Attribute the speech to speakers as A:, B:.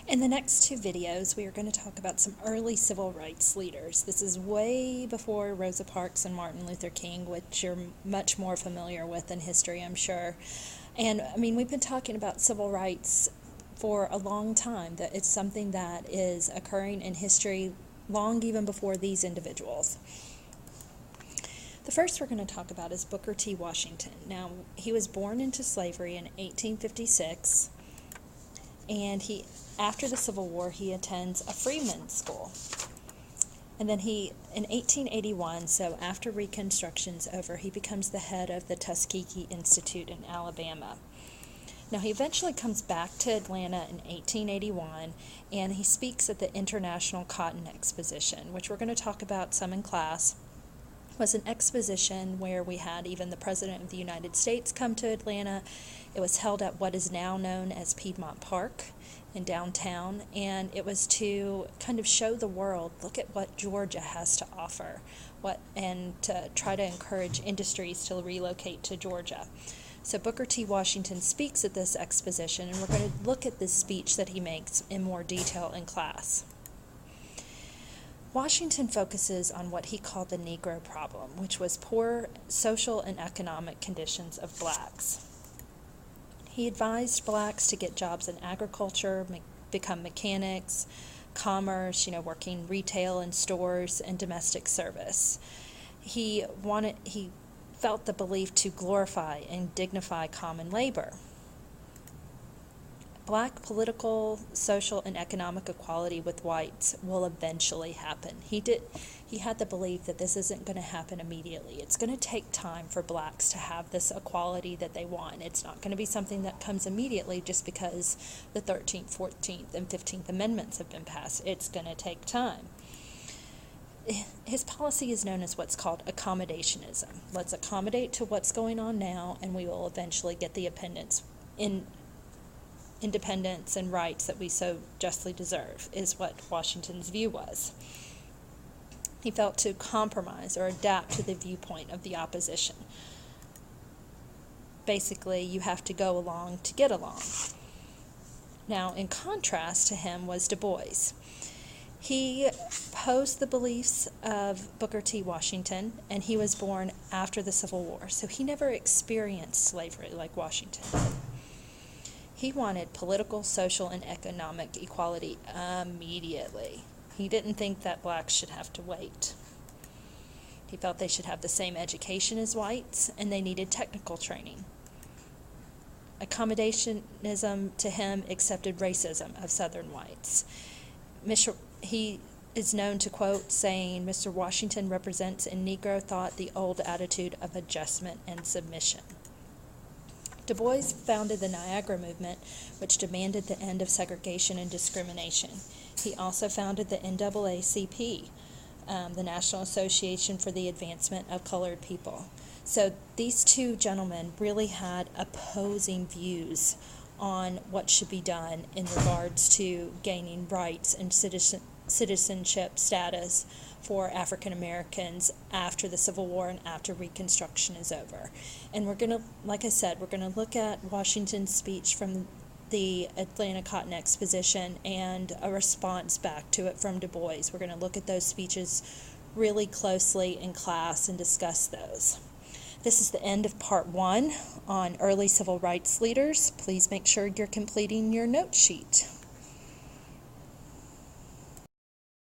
A: In the next two videos, we are going to talk about some early civil rights leaders. This is way before Rosa Parks and Martin Luther King, which you're much more familiar with in history, I'm sure. And, we've been talking about civil rights for a long time, that it's something that is occurring in history long even before these individuals. The first we're going to talk about is Booker T. Washington. Now, he was born into slavery in 1856, and after the Civil War, he attends a freedmen's school. And then in 1881, so after Reconstruction's over, he becomes the head of the Tuskegee Institute in Alabama. Now, he eventually comes back to Atlanta in 1881, and he speaks at the International Cotton Exposition, which we're going to talk about some in class. It was an exposition where we had even the President of the United States come to Atlanta. It was held at what is now known as Piedmont Park in downtown, and it was to kind of show the world, look at what Georgia has to offer, and to try to encourage industries to relocate to Georgia. So Booker T. Washington speaks at this exposition, and we're going to look at this speech that he makes in more detail in class. Washington focuses on what he called the Negro problem, which was poor social and economic conditions of blacks. He advised blacks to get jobs in agriculture, become mechanics, commerce, working retail in stores, and domestic service. He felt the belief to glorify and dignify common labor. Black political, social, and economic equality with whites will eventually happen. He had the belief that this isn't going to happen immediately. It's going to take time for blacks to have this equality that they want. It's not going to be something that comes immediately just because the 13th, 14th, and 15th Amendments have been passed. It's going to take time. His policy is known as what's called accommodationism. Let's accommodate to what's going on now, and we will eventually get the independence and rights that we so justly deserve, is what Washington's view was. He felt to compromise or adapt to the viewpoint of the opposition. Basically, you have to go along to get along. Now, in contrast to him was Du Bois. He posed the beliefs of Booker T. Washington, and he was born after the Civil War, so he never experienced slavery like Washington did. He wanted political, social, and economic equality immediately. He didn't think that blacks should have to wait. He felt they should have the same education as whites, and they needed technical training. Accommodationism to him accepted racism of Southern whites. He is known to quote saying, "Mr. Washington represents in Negro thought the old attitude of adjustment and submission." Du Bois founded the Niagara Movement, which demanded the end of segregation and discrimination. He also founded the NAACP, the National Association for the Advancement of Colored People. So these two gentlemen really had opposing views on what should be done in regards to gaining rights and citizenship status for African Americans after the Civil War and after Reconstruction is over. And we're going to look at Washington's speech from the Atlanta Cotton Exposition and a response back to it from Du Bois. We're going to look at those speeches really closely in class and discuss those. This is the end of part 1 on early civil rights leaders. Please make sure you're completing your note sheet.